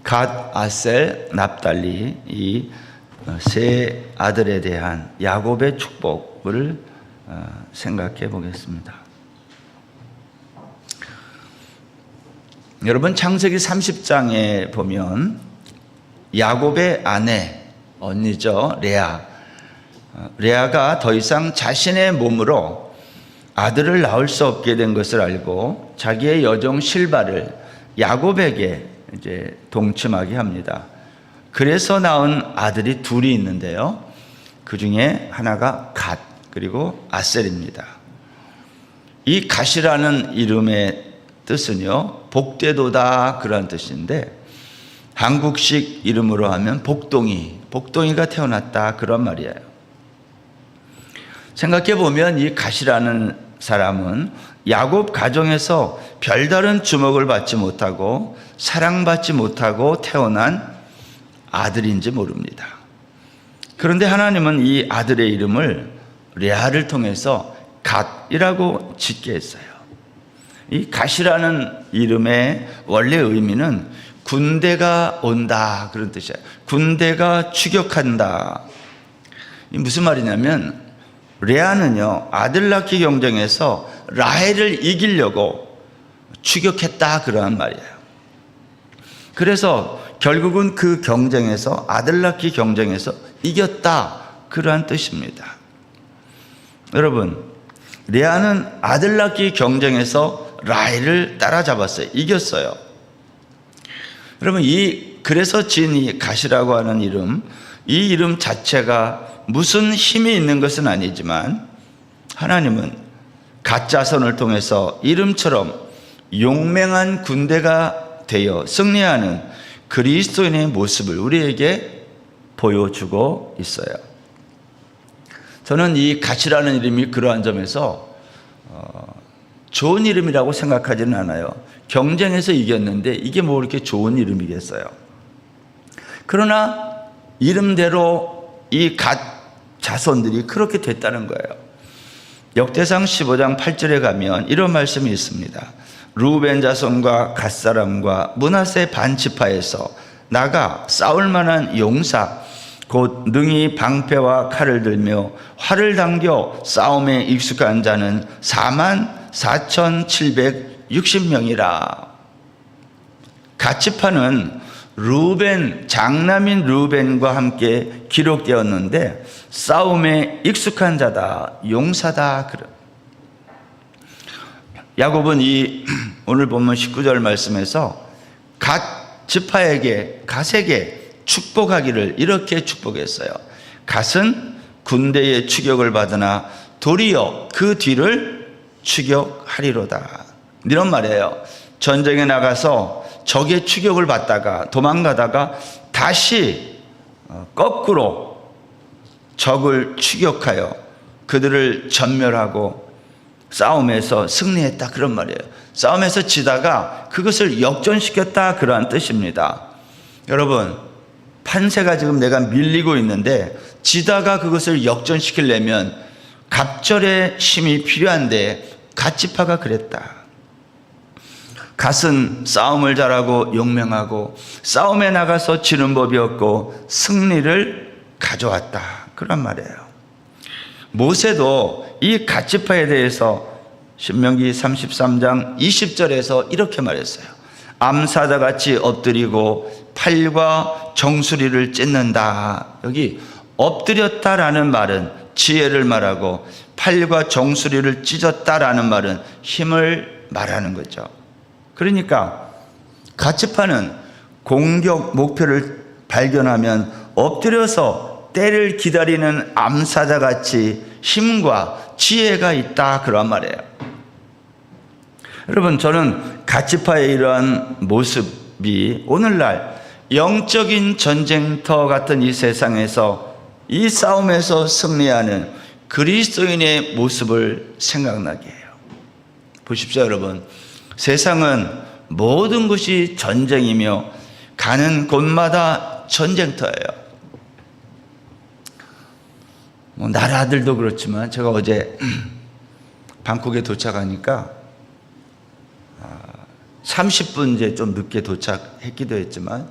갓, 아셀, 납달리 이 세 아들에 대한 야곱의 축복을 생각해 보겠습니다. 여러분, 창세기 30장에 보면 야곱의 아내, 언니죠, 레아가 더 이상 자신의 몸으로 아들을 낳을 수 없게 된 것을 알고 자기의 여종 실바를 야곱에게 이제 동침하게 합니다. 그래서 낳은 아들이 둘이 있는데요, 그 중에 하나가 갓, 그리고 아셀입니다. 이 갓이라는 이름의 뜻은요, 복되도다, 그런 뜻인데, 한국식 이름으로 하면 복동이가 태어났다, 그런 말이에요. 생각해 보면 이 갓이라는 사람은 야곱 가정에서 별다른 주목을 받지 못하고 사랑받지 못하고 태어난 아들인지 모릅니다. 그런데 하나님은 이 아들의 이름을 레아를 통해서 갓이라고 짓게 했어요. 이 갓이라는 이름의 원래 의미는 군대가 온다, 그런 뜻이에요. 군대가 추격한다. 무슨 말이냐면, 레아는요, 아들 낳기 경쟁에서 라헬을 이기려고 추격했다, 그러한 말이에요. 그래서 결국은 그 경쟁에서, 아들 낳기 경쟁에서 이겼다, 그러한 뜻입니다. 여러분, 레아는 아들 낳기 경쟁에서 라헬을 따라잡았어요. 이겼어요. 여러분, 그래서 지은 이 갓이라고 하는 이름, 이 이름 자체가 무슨 힘이 있는 것은 아니지만, 하나님은 갓 자손을 통해서 이름처럼 용맹한 군대가 되어 승리하는 그리스도인의 모습을 우리에게 보여주고 있어요. 저는 이 갓이라는 이름이 그러한 점에서 좋은 이름이라고 생각하지는 않아요. 경쟁에서 이겼는데 이게 뭐 이렇게 좋은 이름이겠어요. 그러나 이름대로 이 갓 자손들이 그렇게 됐다는 거예요. 역대상 15장 8절에 가면 이런 말씀이 있습니다. 루벤 자손과 갓 사람과 므낫세 반 지파에서 나가 싸울 만한 용사, 곧 능히 방패와 칼을 들며 활을 당겨 싸움에 익숙한 자는 44,760명이라. 갓 지파는 장남인 루벤과 함께 기록되었는데 싸움에 익숙한 자다, 용사다. 야곱은 오늘 본문 19절 말씀에서 갓에게 축복하기를 이렇게 축복했어요. 갓은 군대의 추격을 받으나 도리어 그 뒤를 추격하리로다, 이런 말이에요. 전쟁에 나가서 적의 추격을 받다가 도망가다가 다시 거꾸로 적을 추격하여 그들을 전멸하고 싸움에서 승리했다, 그런 말이에요. 싸움에서 지다가 그것을 역전시켰다, 그러한 뜻입니다. 여러분, 판세가 지금 내가 밀리고 있는데 지다가 그것을 역전시키려면 갑절의 힘이 필요한데 갓 지파가 그랬다. 갓은 싸움을 잘하고 용맹하고 싸움에 나가서 지는 법이 없고 승리를 가져왔다, 그런 말이에요. 모세도 이 갓 지파에 대해서 신명기 33장 20절에서 이렇게 말했어요. 암사자같이 엎드리고 팔과 정수리를 찢는다. 여기 엎드렸다라는 말은 지혜를 말하고 팔과 정수리를 찢었다라는 말은 힘을 말하는 거죠. 그러니까 갓 지파는 공격 목표를 발견하면 엎드려서 때를 기다리는 암사자같이 힘과 지혜가 있다, 그런 말이에요. 여러분, 저는 갓 지파의 이러한 모습이 오늘날 영적인 전쟁터 같은 이 세상에서 이 싸움에서 승리하는 그리스도인의 모습을 생각나게 해요. 보십시오, 여러분. 세상은 모든 것이 전쟁이며 가는 곳마다 전쟁터예요. 나라들도 그렇지만 제가 어제 방콕에 도착하니까 30분 이제 좀 늦게 도착했기도 했지만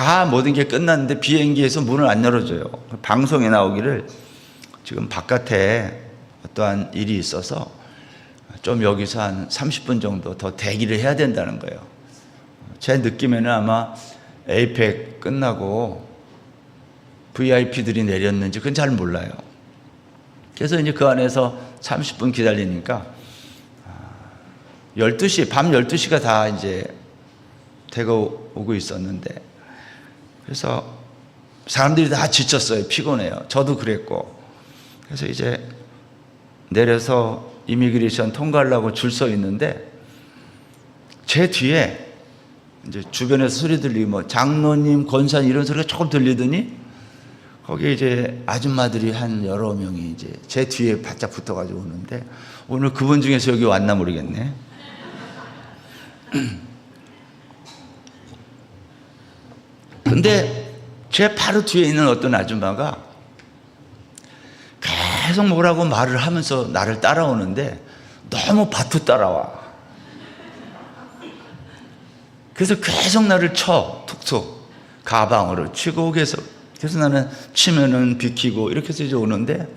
다 모든 게 끝났는데 비행기에서 문을 안 열어줘요. 방송에 나오기를 지금 바깥에 어떠한 일이 있어서 좀 여기서 한 30분 정도 더 대기를 해야 된다는 거예요. 제 느낌에는 아마 에이펙 끝나고 VIP들이 내렸는지 그건 잘 몰라요. 그래서 이제 그 안에서 30분 기다리니까 12시, 밤 12시가 다 이제 되고 오고 있었는데, 그래서 사람들이 다 지쳤어요. 피곤해요. 저도 그랬고. 그래서 이제 내려서 이미그레이션 통과하려고 줄 서 있는데 제 뒤에 이제 주변에서 소리 들리고 뭐 장로님, 권사님 이런 소리가 조금 들리더니 거기에 이제 아줌마들이 한 여러 명이 이제 제 뒤에 바짝 붙어가지고 오는데, 오늘 그분 중에서 여기 왔나 모르겠네. 근데 제 바로 뒤에 있는 어떤 아줌마가 계속 뭐라고 말을 하면서 나를 따라오는데 너무 바투 따라와. 그래서 계속 나를 쳐, 툭툭 가방으로 치고 계속. 그래서 나는 치면은 비키고 이렇게 해서 이제 오는데,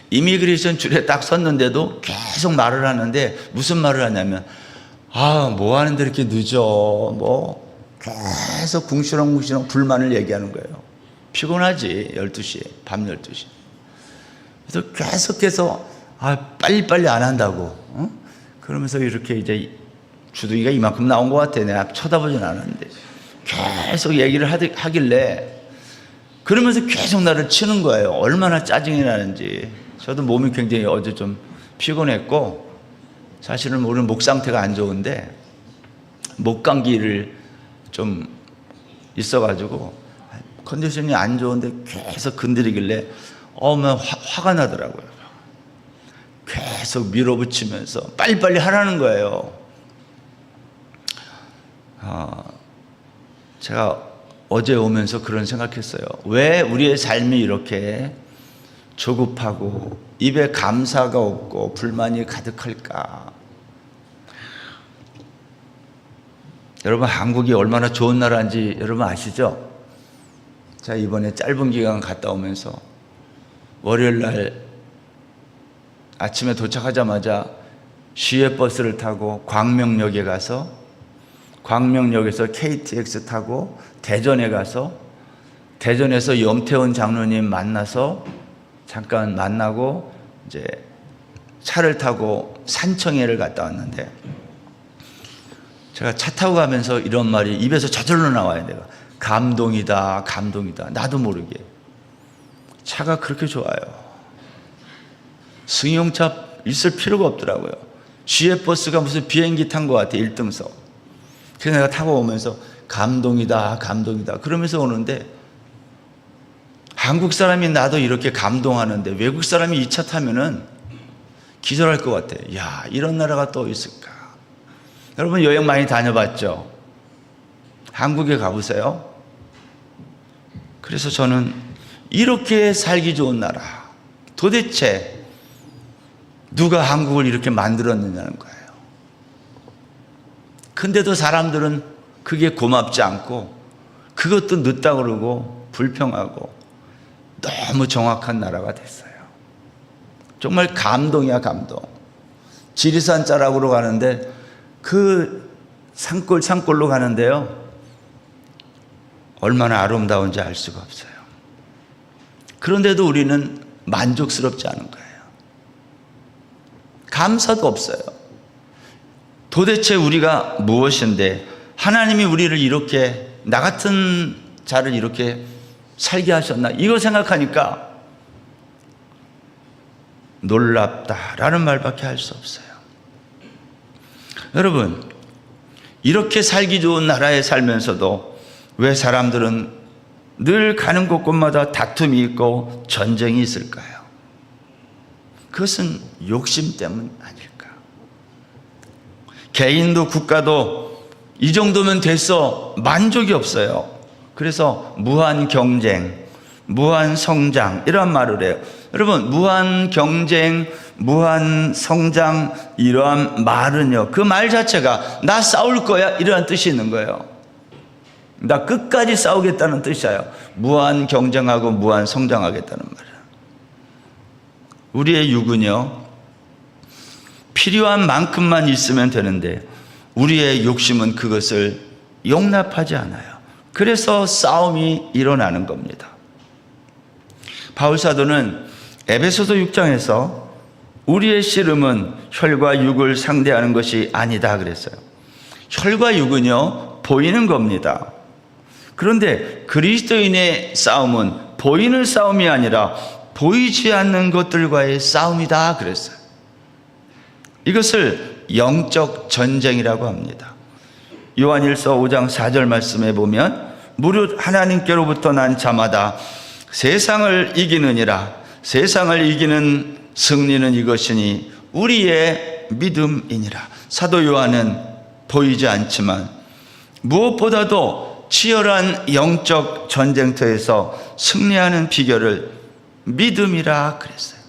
이미그레이션 줄에 딱 섰는데도 계속 말을 하는데 무슨 말을 하냐면, 뭐 하는데 이렇게 늦어, 뭐 계속 궁시렁궁시렁 불만을 얘기하는 거예요. 피곤하지. 12시에, 밤 12시. 그래서 계속해서 빨리빨리 안 한다고, 그러면서 이렇게 이제 주둥이가 이만큼 나온 것 같아. 내가 쳐다보진 않았는데 계속 얘기를 하길래, 그러면서 계속 나를 치는 거예요. 얼마나 짜증이 나는지. 저도 몸이 굉장히 어제 좀 피곤했고, 사실은 오늘 목 상태가 안 좋은데 목 감기를 좀 있어가지고 컨디션이 안 좋은데 계속 건드리길래 화가 나더라고요. 계속 밀어붙이면서 빨리빨리 하라는 거예요. 제가 어제 오면서 그런 생각했어요. 왜 우리의 삶이 이렇게 조급하고 입에 감사가 없고 불만이 가득할까? 여러분, 한국이 얼마나 좋은 나라인지 여러분 아시죠? 제가 이번에 짧은 기간 갔다 오면서 월요일 날 아침에 도착하자마자 시외버스를 타고 광명역에 가서, 광명역에서 KTX 타고 대전에 가서, 대전에서 염태원 장로님 만나서 잠깐 만나고 이제 차를 타고 산청에를 갔다 왔는데, 제가 차 타고 가면서 이런 말이 입에서 저절로 나와요. 내가 감동이다, 감동이다. 나도 모르게. 차가 그렇게 좋아요. 승용차 있을 필요가 없더라고요. 시외버스가 무슨 비행기 탄 것 같아, 1등석. 그래서 내가 타고 오면서 감동이다, 감동이다 그러면서 오는데, 한국 사람이 나도 이렇게 감동하는데 외국 사람이 이 차 타면은 기절할 것 같아. 야, 이런 나라가 또 있을까? 여러분, 여행 많이 다녀봤죠? 한국에 가보세요. 그래서 저는 이렇게 살기 좋은 나라, 도대체 누가 한국을 이렇게 만들었느냐는 거예요. 근데도 사람들은 그게 고맙지 않고 그것도 늦다 그러고 불평하고, 너무 정확한 나라가 됐어요. 정말 감동이야, 감동. 지리산 자락으로 가는데 그 산골로 가는데요, 얼마나 아름다운지 알 수가 없어요. 그런데도 우리는 만족스럽지 않은 거예요. 감사도 없어요. 도대체 우리가 무엇인데 하나님이 우리를 이렇게, 나 같은 자를 이렇게 살게 하셨나? 이거 생각하니까 놀랍다라는 말밖에 할 수 없어요. 여러분, 이렇게 살기 좋은 나라에 살면서도 왜 사람들은 늘 가는 곳곳마다 다툼이 있고 전쟁이 있을까요? 그것은 욕심 때문 아닐까? 개인도 국가도 이 정도면 됐어, 만족이 없어요. 그래서 무한 경쟁, 무한 성장 이러한 말을 해요. 여러분, 무한 경쟁, 무한 성장 이러한 말은요, 그 말 자체가 나 싸울 거야 이러한 뜻이 있는 거예요. 나 끝까지 싸우겠다는 뜻이에요. 무한 경쟁하고 무한 성장하겠다는 말이에요. 우리의 육은요, 필요한 만큼만 있으면 되는데 우리의 욕심은 그것을 용납하지 않아요. 그래서 싸움이 일어나는 겁니다. 바울 사도는 에베소서 6장에서 우리의 씨름은 혈과 육을 상대하는 것이 아니다 그랬어요. 혈과 육은요, 보이는 겁니다. 그런데 그리스도인의 싸움은 보이는 싸움이 아니라 보이지 않는 것들과의 싸움이다 그랬어요. 이것을 영적 전쟁이라고 합니다. 요한일서 5장 4절 말씀에 보면 무릇 하나님께로부터 난 자마다 세상을 이기느니라. 세상을 이기는 승리는 이것이니 우리의 믿음이니라. 사도 요한은 보이지 않지만 무엇보다도 치열한 영적 전쟁터에서 승리하는 비결을 믿음이라 그랬어요.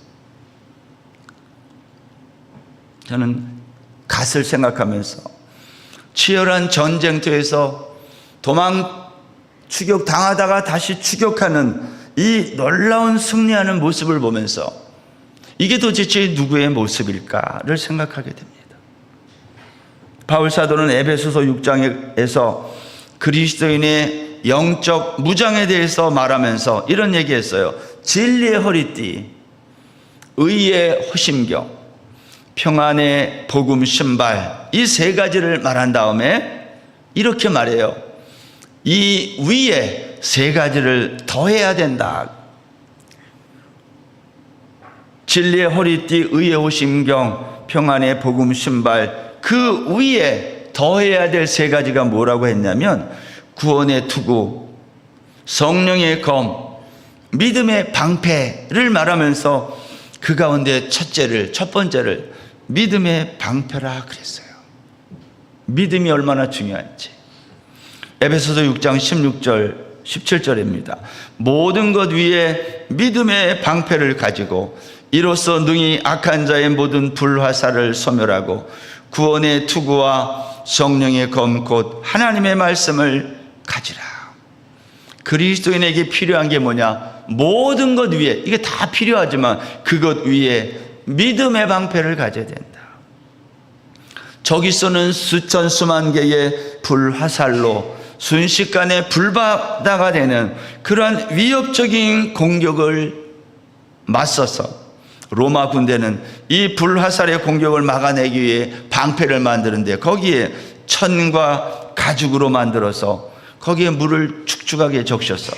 저는 갓을 생각하면서 치열한 전쟁터에서 추격 당하다가 다시 추격하는 이 놀라운 승리하는 모습을 보면서 이게 도대체 누구의 모습일까를 생각하게 됩니다. 바울 사도는 에베소서 6장에서 그리스도인의 영적 무장에 대해서 말하면서 이런 얘기했어요. 진리의 허리띠, 의의 호심경, 평안의 복음 신발, 이 세 가지를 말한 다음에 이렇게 말해요. 이 위에 세 가지를 더해야 된다. 진리의 허리띠, 의의 호심경, 평안의 복음 신발, 그 위에 더해야 될 세 가지가 뭐라고 했냐면 구원의 투구, 성령의 검, 믿음의 방패를 말하면서 그 가운데 첫 번째를 믿음의 방패라 그랬어요. 믿음이 얼마나 중요한지. 에베소서 6장 16절 17절입니다. 모든 것 위에 믿음의 방패를 가지고 이로써 능히 악한 자의 모든 불화살을 소멸하고 구원의 투구와 성령의 검 곧 하나님의 말씀을 가지라. 그리스도인에게 필요한 게 뭐냐? 모든 것 위에, 이게 다 필요하지만 그것 위에 믿음의 방패를 가져야 된다. 적이 쏘는 수천 수만 개의 불화살로 순식간에 불바다가 되는 그러한 위협적인 공격을 맞서서 로마 군대는 이 불화살의 공격을 막아내기 위해 방패를 만드는데 거기에 천과 가죽으로 만들어서 거기에 물을 축축하게 적셔서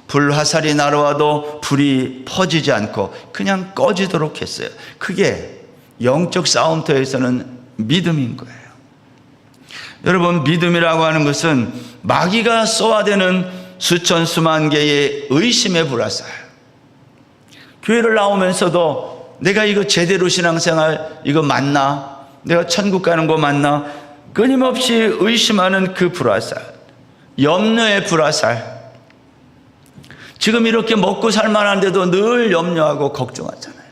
불화살이 날아와도 불이 퍼지지 않고 그냥 꺼지도록 했어요. 그게 영적 싸움터에서는 믿음인 거예요. 여러분, 믿음이라고 하는 것은 마귀가 쏘아대는 수천 수만 개의 의심의 불화살, 교회를 나오면서도 내가 이거 제대로 신앙생활 이거 맞나? 내가 천국 가는 거 맞나? 끊임없이 의심하는 그 불화살, 염려의 불화살. 지금 이렇게 먹고 살만한데도 늘 염려하고 걱정하잖아요.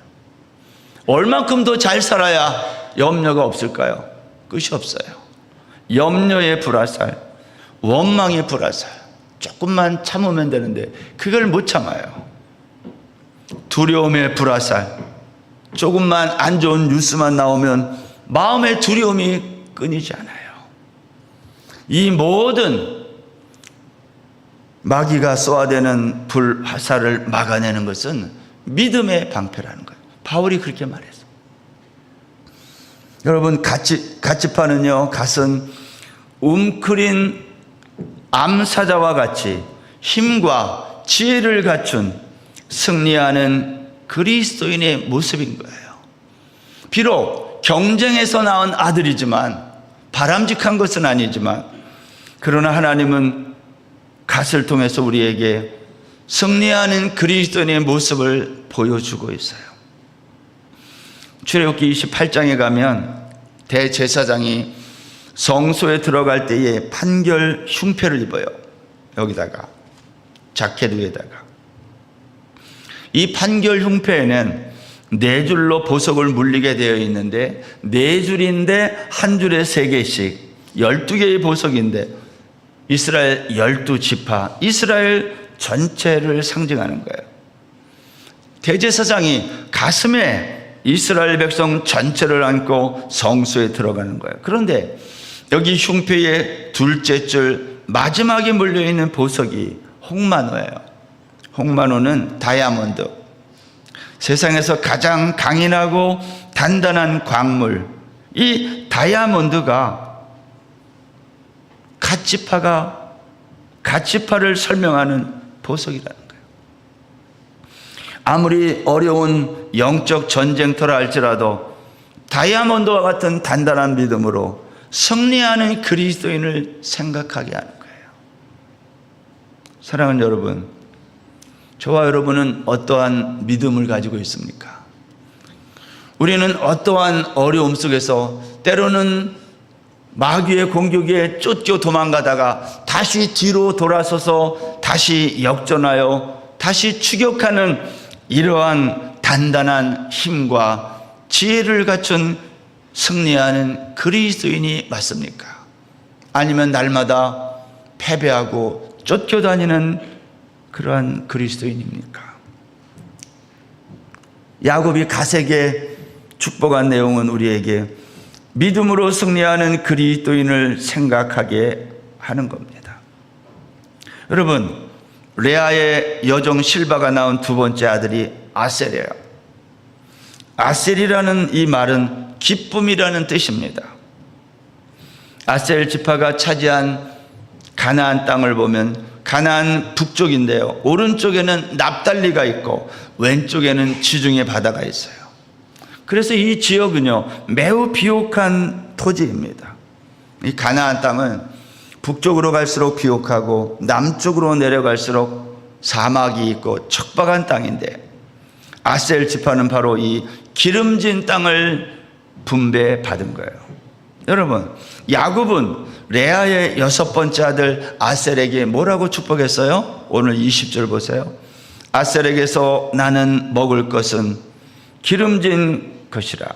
얼만큼 더 잘 살아야 염려가 없을까요? 끝이 없어요. 염려의 불화살, 원망의 불화살. 조금만 참으면 되는데 그걸 못 참아요. 두려움의 불화살, 조금만 안 좋은 뉴스만 나오면 마음의 두려움이 끊이지 않아요. 이 모든 마귀가 쏘아대는 불화살을 막아내는 것은 믿음의 방패라는 거예요. 바울이 그렇게 말했어요. 여러분, 갓지파는요, 갓은 움크린 암사자와 같이 힘과 지혜를 갖춘 승리하는 그리스도인의 모습인 거예요. 비록 경쟁에서 낳은 아들이지만, 바람직한 것은 아니지만, 그러나 하나님은 갓을 통해서 우리에게 승리하는 그리스도인의 모습을 보여주고 있어요. 출애굽기 28장에 가면 대제사장이 성소에 들어갈 때에 판결 흉패를 입어요. 여기다가 자켓 위에다가. 이 판결 흉패에는 4줄로 보석을 물리게 되어 있는데 4줄인데 한 줄에 3개씩 12개의 보석인데 이스라엘 12지파, 이스라엘 전체를 상징하는 거예요. 대제사장이 가슴에 이스라엘 백성 전체를 안고 성소에 들어가는 거예요. 그런데 여기 흉패의 둘째 줄 마지막에 몰려있는 보석이 홍만호예요. 홍만호는 다이아몬드, 세상에서 가장 강인하고 단단한 광물, 이 다이아몬드가 갓지파를 설명하는 보석이라는 거예요. 아무리 어려운 영적 전쟁터라 할지라도 다이아몬드와 같은 단단한 믿음으로 승리하는 그리스도인을 생각하게 하는 거예요. 사랑하는 여러분, 저와 여러분은 어떠한 믿음을 가지고 있습니까? 우리는 어떠한 어려움 속에서 때로는 마귀의 공격에 쫓겨 도망가다가 다시 뒤로 돌아서서 다시 역전하여 다시 추격하는 이러한 단단한 힘과 지혜를 갖춘 승리하는 그리스도인이 맞습니까? 아니면 날마다 패배하고 쫓겨다니는 그러한 그리스도인입니까? 야곱이 갓에게 축복한 내용은 우리에게 믿음으로 승리하는 그리스도인을 생각하게 하는 겁니다. 여러분, 레아의 여종 실바가 낳은 두 번째 아들이 아셀이에요. 아셀이라는 이 말은 기쁨이라는 뜻입니다. 아셀 지파가 차지한 가나안 땅을 보면 가나안 북쪽인데요, 오른쪽에는 납달리가 있고 왼쪽에는 지중해 바다가 있어요. 그래서 이 지역은요 매우 비옥한 토지입니다. 이 가나안 땅은 북쪽으로 갈수록 비옥하고 남쪽으로 내려갈수록 사막이 있고 척박한 땅인데, 아셀 지파는 바로 이 기름진 땅을 분배받은 거예요. 여러분, 야곱은 레아의 여섯 번째 아들 아셀에게 뭐라고 축복했어요? 오늘 20절 보세요. 아셀에게서 나는 먹을 것은 기름진 것이라,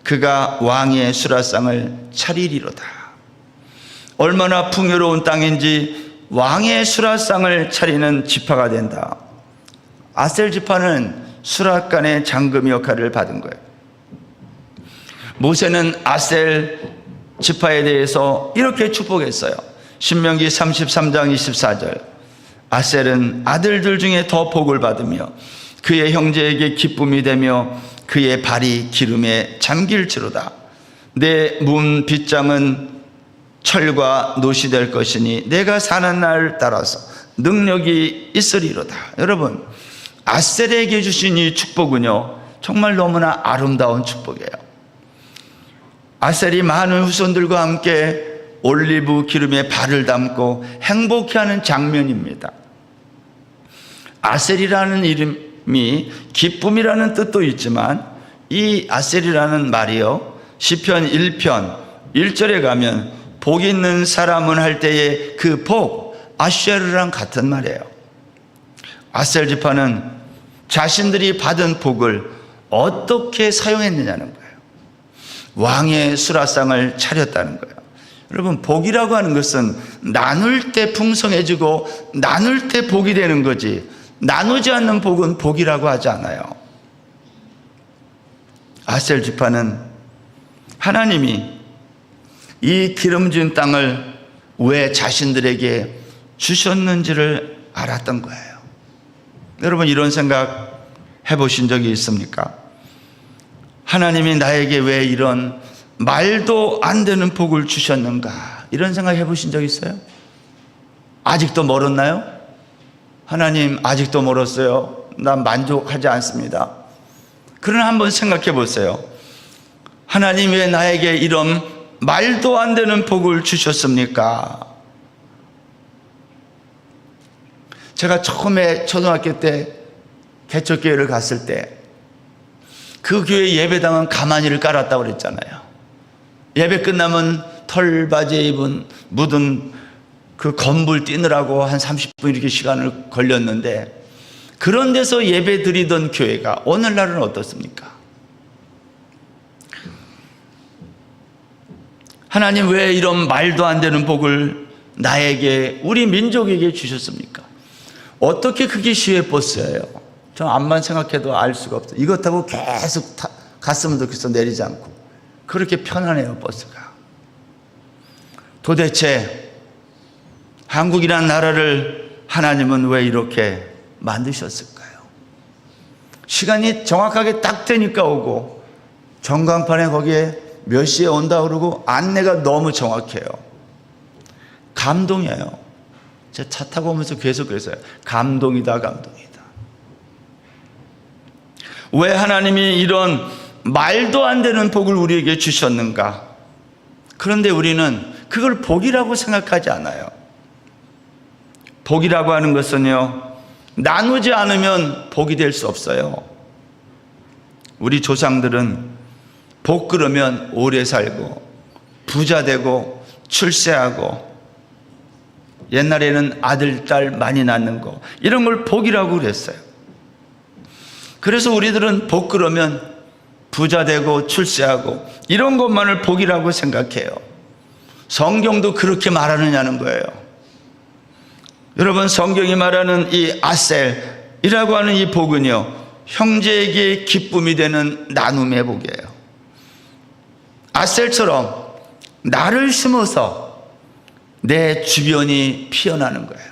그가 왕의 수라상을 차리리로다. 얼마나 풍요로운 땅인지 왕의 수라상을 차리는 지파가 된다. 아셀 지파는 수락관의 장금 역할을 받은 거예요. 모세는 아셀 지파에 대해서 이렇게 축복했어요. 신명기 33장 24절. 아셀은 아들들 중에 더 복을 받으며 그의 형제에게 기쁨이 되며 그의 발이 기름에 잠길지로다. 내 문 빗장은 철과 노시 될 것이니 내가 사는 날 따라서 능력이 있으리로다. 여러분, 아셀에게 주신 이 축복은요 정말 너무나 아름다운 축복이에요. 아셀이 많은 후손들과 함께 올리브 기름에 발을 담고 행복해하는 장면입니다. 아셀이라는 이름이 기쁨이라는 뜻도 있지만 이 아셀이라는 말이요 시편 1편 1절에 가면 복 있는 사람은 할 때의 그 복, 아쉐르랑 같은 말이에요. 아셀 지파는 자신들이 받은 복을 어떻게 사용했느냐는 거예요. 왕의 수라상을 차렸다는 거예요. 여러분, 복이라고 하는 것은 나눌 때 풍성해지고 나눌 때 복이 되는 거지, 나누지 않는 복은 복이라고 하지 않아요. 아셀 지파는 하나님이 이 기름진 땅을 왜 자신들에게 주셨는지를 알았던 거예요. 여러분, 이런 생각 해보신 적이 있습니까? 하나님이 나에게 왜 이런 말도 안 되는 복을 주셨는가, 이런 생각 해보신 적 있어요? 아직도 멀었나요? 하나님, 아직도 멀었어요. 난 만족하지 않습니다. 그러나 한번 생각해 보세요. 하나님 왜 나에게 이런 말도 안 되는 복을 주셨습니까? 제가 처음에 초등학교 때 개척교회를 갔을 때 그 교회 예배당은 가만히를 깔았다고 그랬잖아요. 예배 끝나면 털바지에 입은 묻은 그 건불 뛰느라고 한 30분 이렇게 시간을 걸렸는데, 그런 데서 예배 드리던 교회가 오늘날은 어떻습니까? 하나님 왜 이런 말도 안 되는 복을 나에게, 우리 민족에게 주셨습니까? 어떻게 그게 시외 버스예요? 저 암만 생각해도 알 수가 없어요. 이것 타고 계속 갔으면 좋겠어. 내리지 않고. 그렇게 편안해요, 버스가. 도대체 한국이란 나라를 하나님은 왜 이렇게 만드셨을까요? 시간이 정확하게 딱 되니까 오고, 전광판에 거기에 몇 시에 온다 그러고 안내가 너무 정확해요. 감동이에요. 제가 차 타고 오면서 계속 그랬어요. 감동이다, 감동이다. 왜 하나님이 이런 말도 안 되는 복을 우리에게 주셨는가? 그런데 우리는 그걸 복이라고 생각하지 않아요. 복이라고 하는 것은요, 나누지 않으면 복이 될 수 없어요. 우리 조상들은 복 그러면 오래 살고 부자 되고 출세하고, 옛날에는 아들, 딸 많이 낳는 거, 이런 걸 복이라고 그랬어요. 그래서 우리들은 복 그러면 부자 되고 출세하고 이런 것만을 복이라고 생각해요. 성경도 그렇게 말하느냐는 거예요. 여러분, 성경이 말하는 이 아셀이라고 하는 이 복은요, 형제에게 기쁨이 되는 나눔의 복이에요. 아셀처럼 나를 심어서 내 주변이 피어나는 거예요.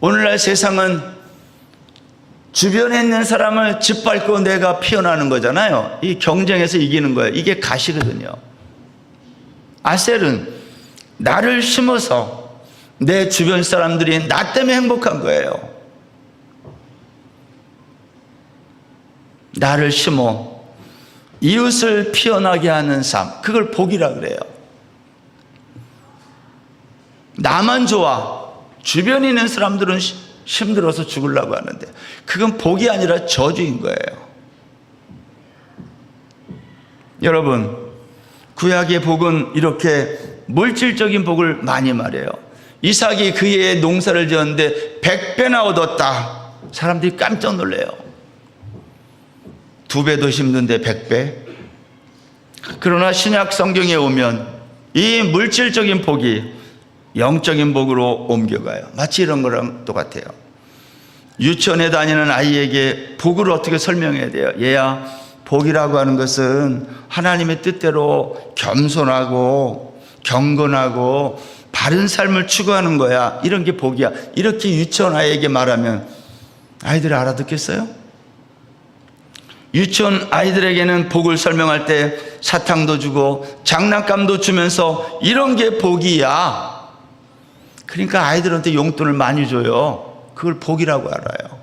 오늘날 세상은 주변에 있는 사람을 짓밟고 내가 피어나는 거잖아요. 이 경쟁에서 이기는 거예요. 이게 가시거든요. 아셀은 나를 심어서 내 주변 사람들이 나 때문에 행복한 거예요. 나를 심어 이웃을 피어나게 하는 삶, 그걸 복이라 그래요. 나만 좋아, 주변에 있는 사람들은 힘들어서 죽으려고 하는데 그건 복이 아니라 저주인 거예요. 여러분, 구약의 복은 이렇게 물질적인 복을 많이 말해요. 이삭이 그 해에 농사를 지었는데 100배나 얻었다. 사람들이 깜짝 놀래요. 2배도 힘든데 100배? 그러나 신약 성경에 오면 이 물질적인 복이 영적인 복으로 옮겨가요. 마치 이런 거랑 똑같아요. 유치원에 다니는 아이에게 복을 어떻게 설명해야 돼요? 얘야, 복이라고 하는 것은 하나님의 뜻대로 겸손하고 경건하고 바른 삶을 추구하는 거야. 이런 게 복이야. 이렇게 유치원 아이에게 말하면 아이들이 알아듣겠어요? 유치원 아이들에게는 복을 설명할 때 사탕도 주고 장난감도 주면서 이런 게 복이야. 그러니까 아이들한테 용돈을 많이 줘요. 그걸 복이라고 알아요.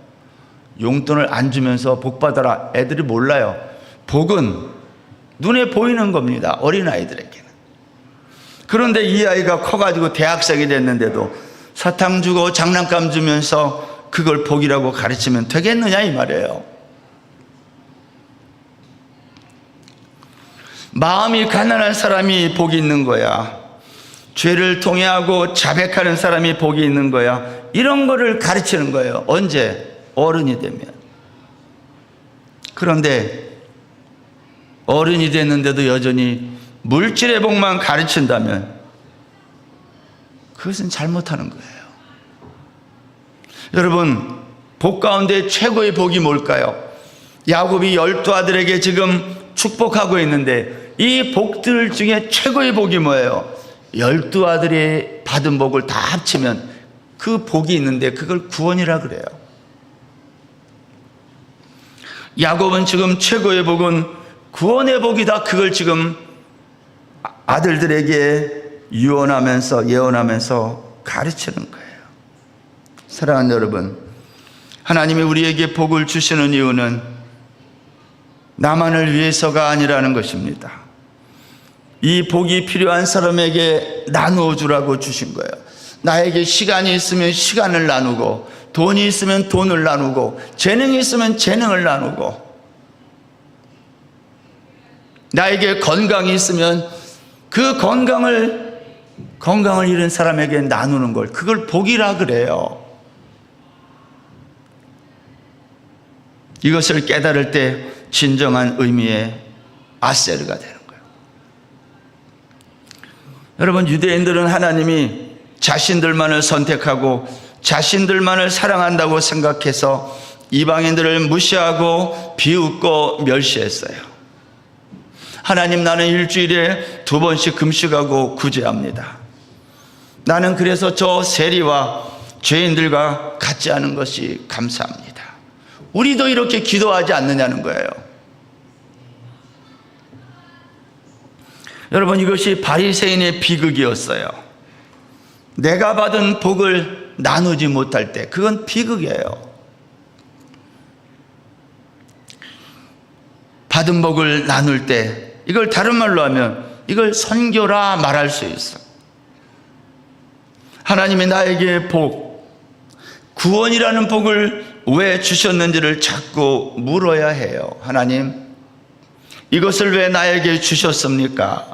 용돈을 안 주면서 복 받아라, 애들이 몰라요. 복은 눈에 보이는 겁니다, 어린아이들에게는. 그런데 이 아이가 커가지고 대학생이 됐는데도 사탕 주고 장난감 주면서 그걸 복이라고 가르치면 되겠느냐 이 말이에요. 마음이 가난한 사람이 복이 있는 거야. 죄를 통회하고 자백하는 사람이 복이 있는 거야. 이런 거를 가르치는 거예요. 언제? 어른이 되면. 그런데 어른이 됐는데도 여전히 물질의 복만 가르친다면 그것은 잘못하는 거예요. 여러분, 복 가운데 최고의 복이 뭘까요? 야곱이 12아들에게 지금 축복하고 있는데 이 복들 중에 최고의 복이 뭐예요? 12아들이 받은 복을 다 합치면 그 복이 있는데 그걸 구원이라 그래요. 야곱은 지금 최고의 복은 구원의 복이다, 그걸 지금 아들들에게 예언하면서 가르치는 거예요. 사랑하는 여러분, 하나님이 우리에게 복을 주시는 이유는 나만을 위해서가 아니라는 것입니다. 이 복이 필요한 사람에게 나누어 주라고 주신 거예요. 나에게 시간이 있으면 시간을 나누고, 돈이 있으면 돈을 나누고, 재능이 있으면 재능을 나누고, 나에게 건강이 있으면 그 건강을 잃은 사람에게 나누는 걸, 그걸 복이라 그래요. 이것을 깨달을 때 진정한 의미의 아세르가 되는 거예요. 여러분, 유대인들은 하나님이 자신들만을 선택하고 자신들만을 사랑한다고 생각해서 이방인들을 무시하고 비웃고 멸시했어요. 하나님, 나는 일주일에 2번씩 금식하고 구제합니다. 나는 그래서 저 세리와 죄인들과 같지 않은 것이 감사합니다. 우리도 이렇게 기도하지 않느냐는 거예요. 여러분, 이것이 바리새인의 비극이었어요. 내가 받은 복을 나누지 못할 때, 그건 비극이에요. 받은 복을 나눌 때, 이걸 다른 말로 하면 이걸 선교라 말할 수 있어. 하나님이 나에게 복, 구원이라는 복을 왜 주셨는지를 자꾸 물어야 해요. 하나님, 이것을 왜 나에게 주셨습니까?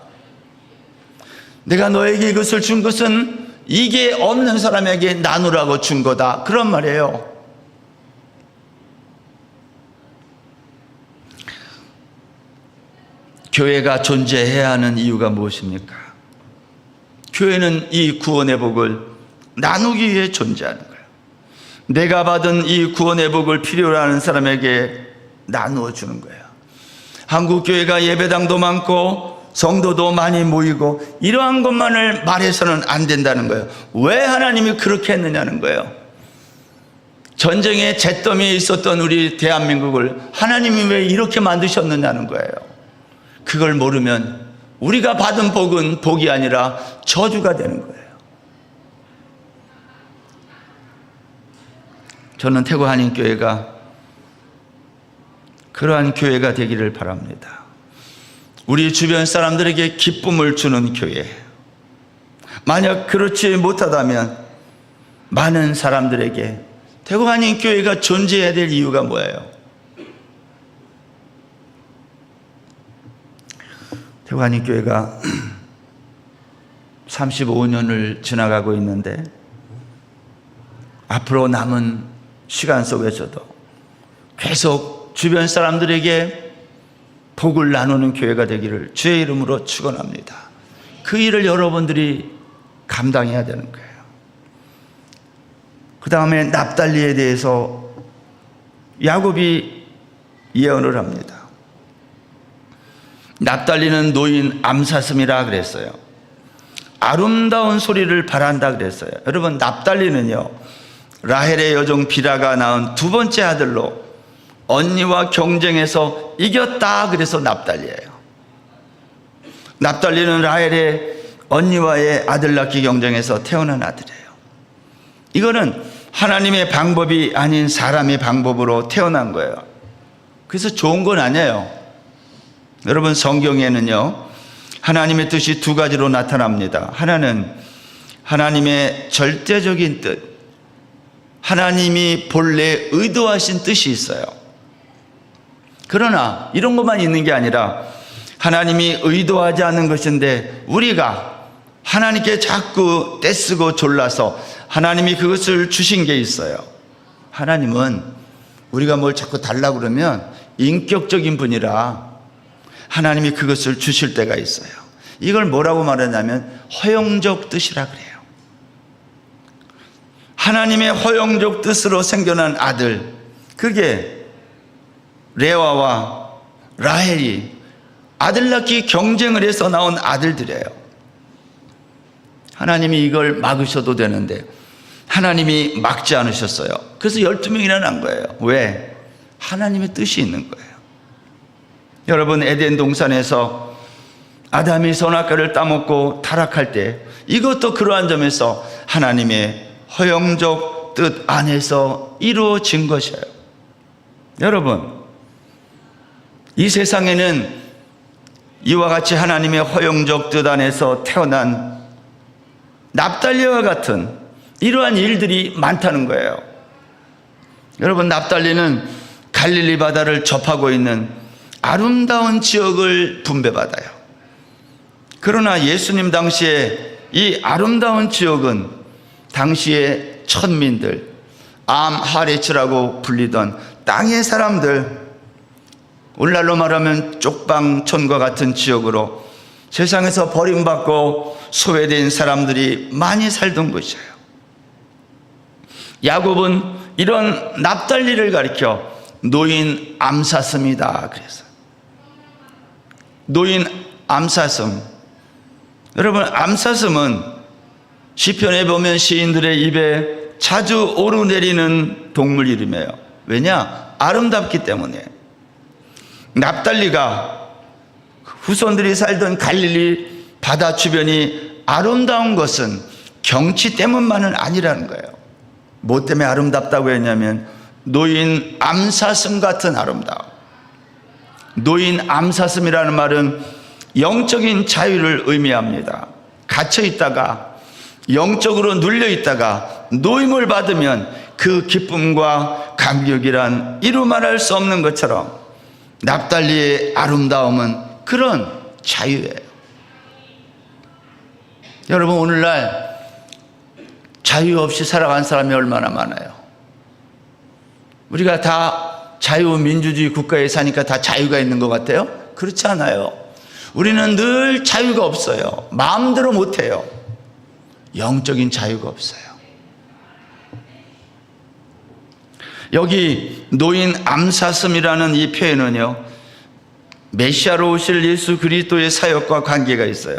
내가 너에게 이것을 준 것은 이게 없는 사람에게 나누라고 준 거다, 그런 말이에요. 교회가 존재해야 하는 이유가 무엇입니까? 교회는 이 구원의 복을 나누기 위해 존재하는 거예요. 내가 받은 이 구원의 복을 필요로 하는 사람에게 나누어 주는 거예요. 한국 교회가 예배당도 많고 성도도 많이 모이고 이러한 것만을 말해서는 안 된다는 거예요. 왜 하나님이 그렇게 했느냐는 거예요. 전쟁의 잿더미에 있었던 우리 대한민국을 하나님이 왜 이렇게 만드셨느냐는 거예요. 그걸 모르면 우리가 받은 복은 복이 아니라 저주가 되는 거예요. 저는 태국 한인교회가 그러한 교회가 되기를 바랍니다. 우리 주변 사람들에게 기쁨을 주는 교회. 만약 그렇지 못하다면 많은 사람들에게 태국 한인교회가 존재해야 될 이유가 뭐예요? 태국 한인교회가 35년을 지나가고 있는데 앞으로 남은 시간 속에서도 계속 주변 사람들에게 복을 나누는 교회가 되기를 주의 이름으로 축원합니다. 그 일을 여러분들이 감당해야 되는 거예요. 그 다음에 납달리에 대해서 야곱이 예언을 합니다. 납달리는 노인 암사슴이라 그랬어요. 아름다운 소리를 바란다 그랬어요. 여러분, 납달리는요, 라헬의 여종 비라가 낳은 2번째 아들로 언니와 경쟁해서 이겼다 그래서 납달리예요. 납달리는 라헬의 언니와의 아들 낳기 경쟁에서 태어난 아들이에요. 이거는 하나님의 방법이 아닌 사람의 방법으로 태어난 거예요. 그래서 좋은 건 아니에요. 여러분, 성경에는요, 하나님의 뜻이 2가지로 나타납니다. 하나는 하나님의 절대적인 뜻, 하나님이 본래 의도하신 뜻이 있어요. 그러나 이런 것만 있는 게 아니라 하나님이 의도하지 않은 것인데 우리가 하나님께 자꾸 떼쓰고 졸라서 하나님이 그것을 주신 게 있어요. 하나님은 우리가 뭘 자꾸 달라고 그러면 인격적인 분이라 하나님이 그것을 주실 때가 있어요. 이걸 뭐라고 말하냐면 허용적 뜻이라 그래요. 하나님의 허용적 뜻으로 생겨난 아들, 그게 레아와 라헬이 아들 낳기 경쟁을 해서 나온 아들들이에요. 하나님이 이걸 막으셔도 되는데 하나님이 막지 않으셨어요. 그래서 12명이나 난 거예요. 왜? 하나님의 뜻이 있는 거예요. 여러분, 에덴 동산에서 아담이 선악과를 따먹고 타락할 때 이것도 그러한 점에서 하나님의 허용적 뜻 안에서 이루어진 것이에요. 여러분, 이 세상에는 이와 같이 하나님의 허용적 뜻 안에서 태어난 납달리와 같은 이러한 일들이 많다는 거예요. 여러분, 납달리는 갈릴리 바다를 접하고 있는 아름다운 지역을 분배받아요. 그러나 예수님 당시에 이 아름다운 지역은 당시의 천민들, 암하레츠라고 불리던 땅의 사람들, 오늘날로 말하면 쪽방촌과 같은 지역으로 세상에서 버림받고 소외된 사람들이 많이 살던 곳이에요. 야곱은 이런 납달리를 가리켜 노인 암사슴이다 그래서 노인 암사슴. 여러분, 암사슴은 시편에 보면 시인들의 입에 자주 오르내리는 동물 이름이에요. 왜냐? 아름답기 때문에. 납달리가 후손들이 살던 갈릴리 바다 주변이 아름다운 것은 경치 때문만은 아니라는 거예요. 뭐 때문에 아름답다고 했냐면 노인 암사슴 같은 아름다움. 노인 암사슴이라는 말은 영적인 자유를 의미합니다. 갇혀 있다가 영적으로 눌려 있다가 노임을 받으면 그 기쁨과 감격이란 이루 말할 수 없는 것처럼 납달리의 아름다움은 그런 자유예요. 여러분, 오늘날 자유 없이 살아간 사람이 얼마나 많아요. 우리가 다 자유민주주의 국가에 사니까 다 자유가 있는 것 같아요? 그렇지 않아요. 우리는 늘 자유가 없어요. 마음대로 못해요. 영적인 자유가 없어요. 여기 노인 암사슴이라는 이 표현은요, 메시아로 오실 예수 그리스도의 사역과 관계가 있어요.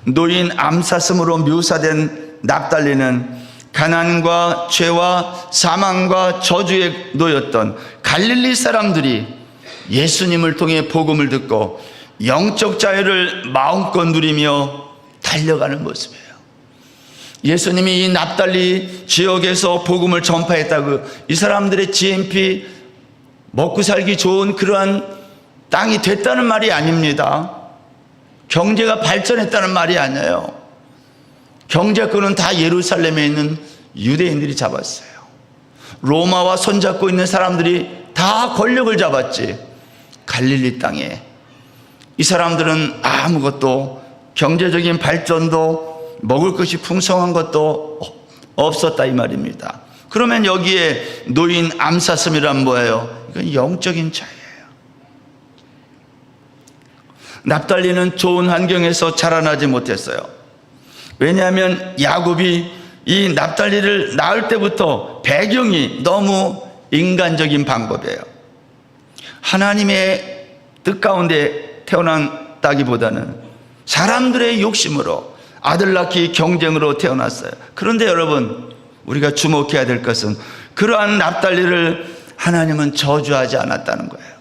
노인 암사슴으로 묘사된 납달리는 가난과 죄와 사망과 저주에 놓였던 갈릴리 사람들이 예수님을 통해 복음을 듣고 영적 자유를 마음껏 누리며 달려가는 모습이에요. 예수님이 이 납달리 지역에서 복음을 전파했다고 이 사람들의 GNP 먹고 살기 좋은 그러한 땅이 됐다는 말이 아닙니다. 경제가 발전했다는 말이 아니에요. 경제권은 다 예루살렘에 있는 유대인들이 잡았어요. 로마와 손잡고 있는 사람들이 다 권력을 잡았지. 갈릴리 땅에 이 사람들은 아무것도 경제적인 발전도 먹을 것이 풍성한 것도 없었다 이 말입니다. 그러면 여기에 노인 암사슴이란 뭐예요? 이건 영적인 자유예요. 납달리는 좋은 환경에서 자라나지 못했어요. 왜냐하면 야곱이 이 납달리를 낳을 때부터 배경이 너무 인간적인 방법이에요. 하나님의 뜻 가운데 태어난다기보다는 사람들의 욕심으로 아들 낳기 경쟁으로 태어났어요. 그런데 여러분, 우리가 주목해야 될 것은 그러한 납달리를 하나님은 저주하지 않았다는 거예요.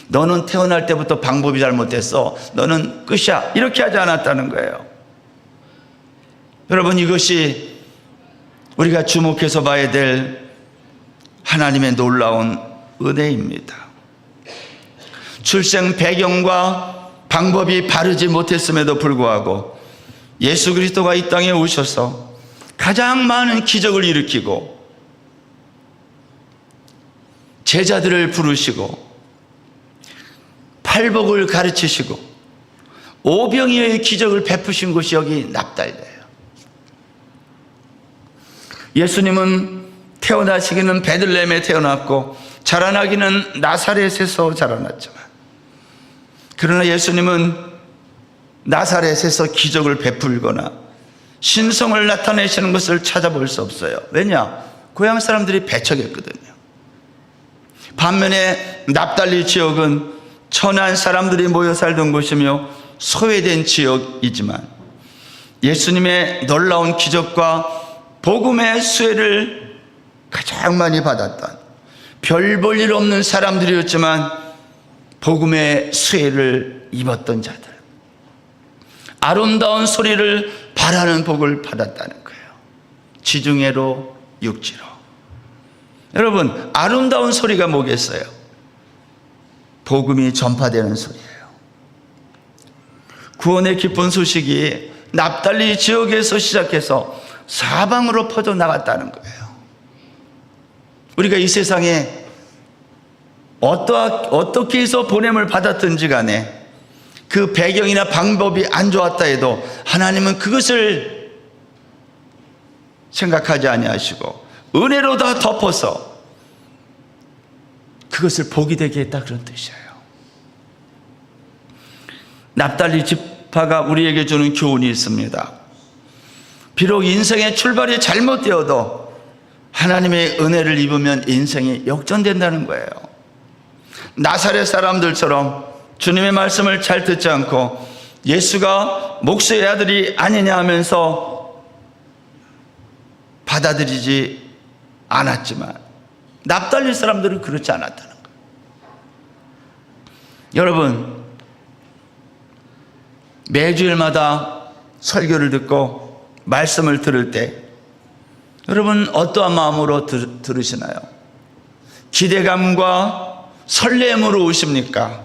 너는 태어날 때부터 방법이 잘못됐어. 너는 끝이야. 이렇게 하지 않았다는 거예요. 여러분, 이것이 우리가 주목해서 봐야 될 하나님의 놀라운 은혜입니다. 출생 배경과 방법이 바르지 못했음에도 불구하고 예수 그리스도가 이 땅에 오셔서 가장 많은 기적을 일으키고 제자들을 부르시고 팔복을 가르치시고 오병이어의 기적을 베푸신 곳이 여기 납달리예요. 예수님은 태어나시기는 베들레헴에 태어났고 자라나기는 나사렛에서 자라났지만, 그러나 예수님은 나사렛에서 기적을 베풀거나 신성을 나타내시는 것을 찾아볼 수 없어요. 왜냐? 고향 사람들이 배척했거든요. 반면에 납달리 지역은 천한 사람들이 모여 살던 곳이며 소외된 지역이지만 예수님의 놀라운 기적과 복음의 수혜를 가장 많이 받았던 별 볼 일 없는 사람들이었지만 복음의 수혜를 입었던 자들, 아름다운 소리를 바라는 복을 받았다는 거예요. 지중해로 육지로. 여러분, 아름다운 소리가 뭐겠어요? 복음이 전파되는 소리예요. 구원의 기쁜 소식이 납달리 지역에서 시작해서 사방으로 퍼져나갔다는 거예요. 우리가 이 세상에 어떻게 해서 보냄을 받았든지 간에 그 배경이나 방법이 안 좋았다 해도 하나님은 그것을 생각하지 아니하시고 은혜로 다 덮어서 그것을 복이 되게 했다, 그런 뜻이에요. 납달리 지파가 우리에게 주는 교훈이 있습니다. 비록 인생의 출발이 잘못되어도 하나님의 은혜를 입으면 인생이 역전된다는 거예요. 나사렛 사람들처럼 주님의 말씀을 잘 듣지 않고 예수가 목수의 아들이 아니냐 하면서 받아들이지 않았지만 납달리 사람들은 그렇지 않았다는 거예요. 여러분, 매주일마다 설교를 듣고 말씀을 들을 때 여러분 어떠한 마음으로 들으시나요? 기대감과 설렘으로 오십니까?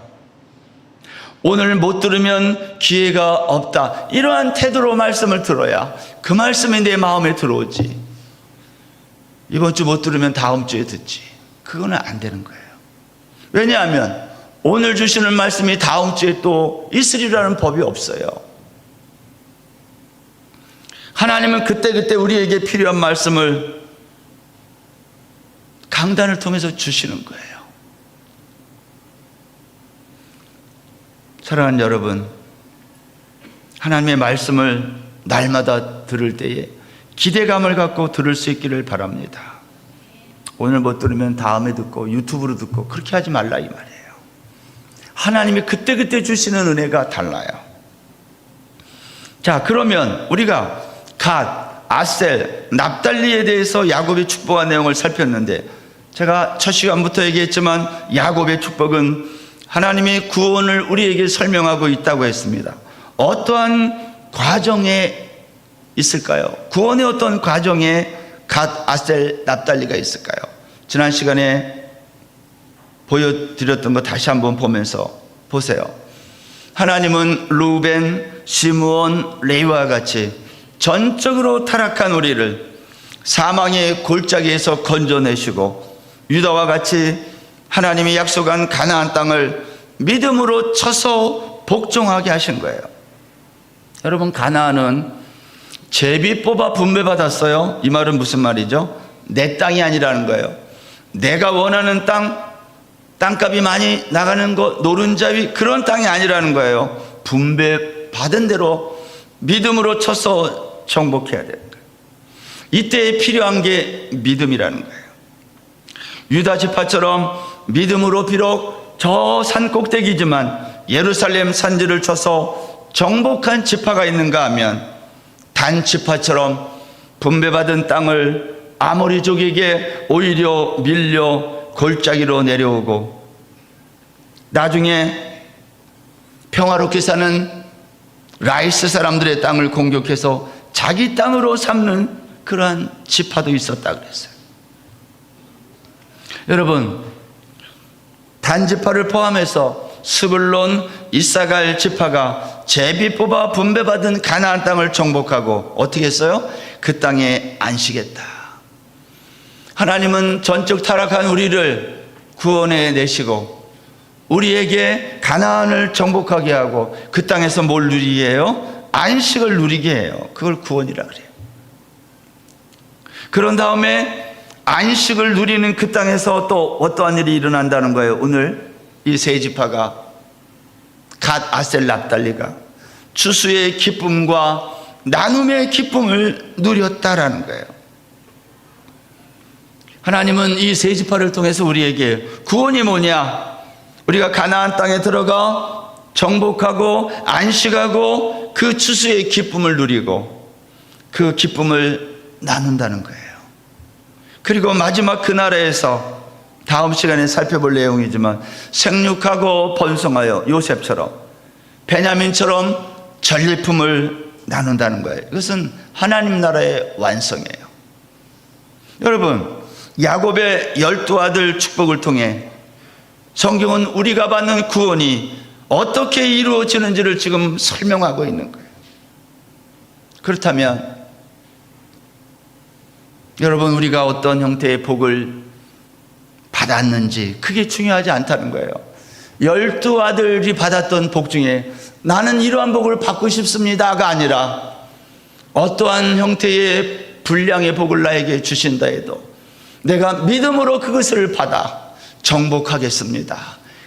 오늘 못 들으면 기회가 없다, 이러한 태도로 말씀을 들어야 그 말씀이 내 마음에 들어오지, 이번 주 못 들으면 다음 주에 듣지, 그거는 안 되는 거예요. 왜냐하면 오늘 주시는 말씀이 다음 주에 또 있으리라는 법이 없어요. 하나님은 그때그때 우리에게 필요한 말씀을 강단을 통해서 주시는 거예요. 사랑하는 여러분, 하나님의 말씀을 날마다 들을 때에 기대감을 갖고 들을 수 있기를 바랍니다. 오늘 못 들으면 다음에 듣고 유튜브로 듣고 그렇게 하지 말라 이 말이에요. 하나님이 그때그때 주시는 은혜가 달라요. 자, 그러면 우리가 갓, 아셀, 납달리에 대해서 야곱의 축복한 내용을 살폈는데, 제가 첫 시간부터 얘기했지만 야곱의 축복은 하나님의 구원을 우리에게 설명하고 있다고 했습니다. 어떠한 과정에 있을까요? 구원의 어떤 과정에 갓, 아셀, 납달리가 있을까요? 지난 시간에 보여드렸던 거 다시 한번 보면서 보세요. 하나님은 루벤, 시므온, 레위와 같이 전적으로 타락한 우리를 사망의 골짜기에서 건져내시고 유다와 같이 하나님이 약속한 가나안 땅을 믿음으로 쳐서 복종하게 하신 거예요. 여러분, 가나안은 제비 뽑아 분배받았어요. 이 말은 무슨 말이죠? 내 땅이 아니라는 거예요. 내가 원하는 땅값이 많이 나가는 거, 노른자위, 그런 땅이 아니라는 거예요. 분배받은 대로 믿음으로 쳐서 정복해야 되는 거예요. 이때 필요한 게 믿음이라는 거예요. 유다 지파처럼 믿음으로 비록 저 산 꼭대기지만 예루살렘 산지를 쳐서 정복한 지파가 있는가 하면 단 지파처럼 분배받은 땅을 아모리족에게 오히려 밀려 골짜기로 내려오고 나중에 평화롭게 사는 라이스 사람들의 땅을 공격해서 자기 땅으로 삼는 그러한 지파도 있었다 그랬어요. 여러분, 단지파를 포함해서 스불론, 이사갈 지파가 제비 뽑아 분배받은 가나안 땅을 정복하고 어떻게 했어요? 그 땅에 안식했다. 하나님은 전적 타락한 우리를 구원해 내시고 우리에게 가나안을 정복하게 하고 그 땅에서 뭘 누리게 해요? 안식을 누리게 해요. 그걸 구원이라 그래요. 그런 다음에 안식을 누리는 그 땅에서 또 어떠한 일이 일어난다는 거예요. 오늘 이 세 지파가 갓, 아셀, 납달리가 추수의 기쁨과 나눔의 기쁨을 누렸다라는 거예요. 하나님은 이 세 지파를 통해서 우리에게 구원이 뭐냐? 우리가 가나안 땅에 들어가 정복하고 안식하고 그 추수의 기쁨을 누리고 그 기쁨을 나눈다는 거예요. 그리고 마지막 그 나라에서 다음 시간에 살펴볼 내용이지만 생육하고 번성하여 요셉처럼 베냐민처럼 전리품을 나눈다는 거예요. 이것은 하나님 나라의 완성이에요. 여러분, 야곱의 12아들 축복을 통해 성경은 우리가 받는 구원이 어떻게 이루어지는지를 지금 설명하고 있는 거예요. 그렇다면 여러분, 우리가 어떤 형태의 복을 받았는지 그게 중요하지 않다는 거예요. 12아들이 받았던 복 중에 나는 이러한 복을 받고 싶습니다가 아니라 어떠한 형태의 분량의 복을 나에게 주신다 해도 내가 믿음으로 그것을 받아 정복하겠습니다.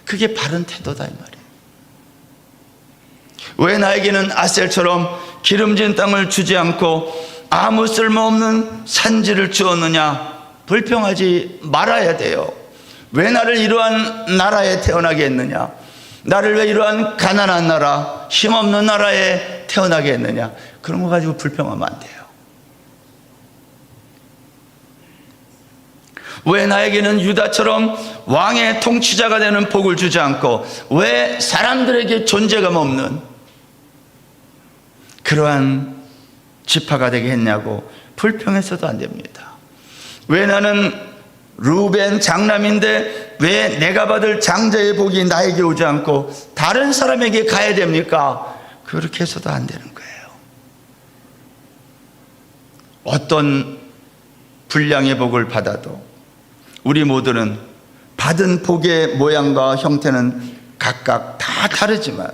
그게 바른 태도다 이 말이에요. 왜 나에게는 아셀처럼 기름진 땅을 주지 않고 아무 쓸모없는 산지를 주었느냐? 불평하지 말아야 돼요. 왜 나를 이러한 나라에 태어나게 했느냐? 나를 왜 이러한 가난한 나라, 힘없는 나라에 태어나게 했느냐? 그런 거 가지고 불평하면 안 돼요. 왜 나에게는 유다처럼 왕의 통치자가 되는 복을 주지 않고 왜 사람들에게 존재감 없는 그러한 지파가 되게 했냐고 불평해서도 안 됩니다. 왜 나는 루벤 장남인데 왜 내가 받을 장자의 복이 나에게 오지 않고 다른 사람에게 가야 됩니까? 그렇게 해서도 안 되는 거예요. 어떤 분량의 복을 받아도 우리 모두는 받은 복의 모양과 형태는 각각 다 다르지만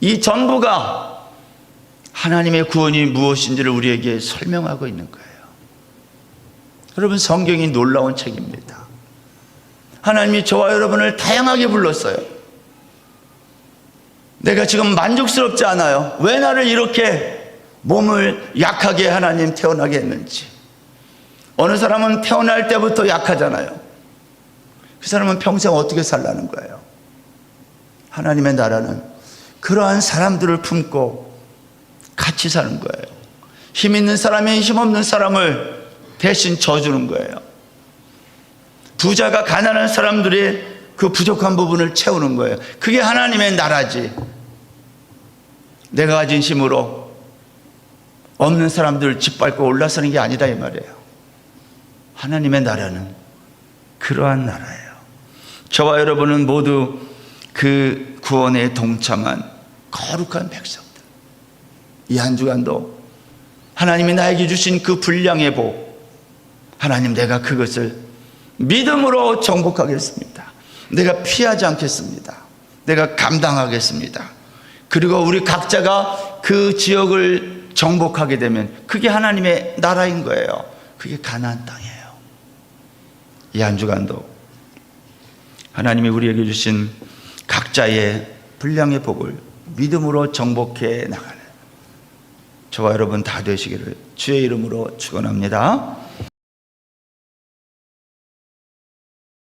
이 전부가 하나님의 구원이 무엇인지를 우리에게 설명하고 있는 거예요. 여러분, 성경이 놀라운 책입니다. 하나님이 저와 여러분을 다양하게 불렀어요. 내가 지금 만족스럽지 않아요. 왜 나를 이렇게 몸을 약하게 하나님 태어나게 했는지. 어느 사람은 태어날 때부터 약하잖아요. 그 사람은 평생 어떻게 살라는 거예요? 하나님의 나라는 그러한 사람들을 품고 같이 사는 거예요. 힘 있는 사람이 힘없는 사람을 대신 져주는 거예요. 부자가 가난한 사람들의 그 부족한 부분을 채우는 거예요. 그게 하나님의 나라지. 내가 가진 힘으로 없는 사람들을 짓밟고 올라서는 게 아니다 이 말이에요. 하나님의 나라는 그러한 나라예요. 저와 여러분은 모두 그 구원에 동참한 거룩한 백성들. 이 한 주간도 하나님이 나에게 주신 그 분량의 복, 하나님, 내가 그것을 믿음으로 정복하겠습니다. 내가 피하지 않겠습니다. 내가 감당하겠습니다. 그리고 우리 각자가 그 지역을 정복하게 되면 그게 하나님의 나라인 거예요. 그게 가나안 땅이에요. 이 한 주간도 하나님이 우리에게 주신 각자의 분량의 복을 믿음으로 정복해 나가는 저와 여러분 다 되시기를 주의 이름으로 축원합니다.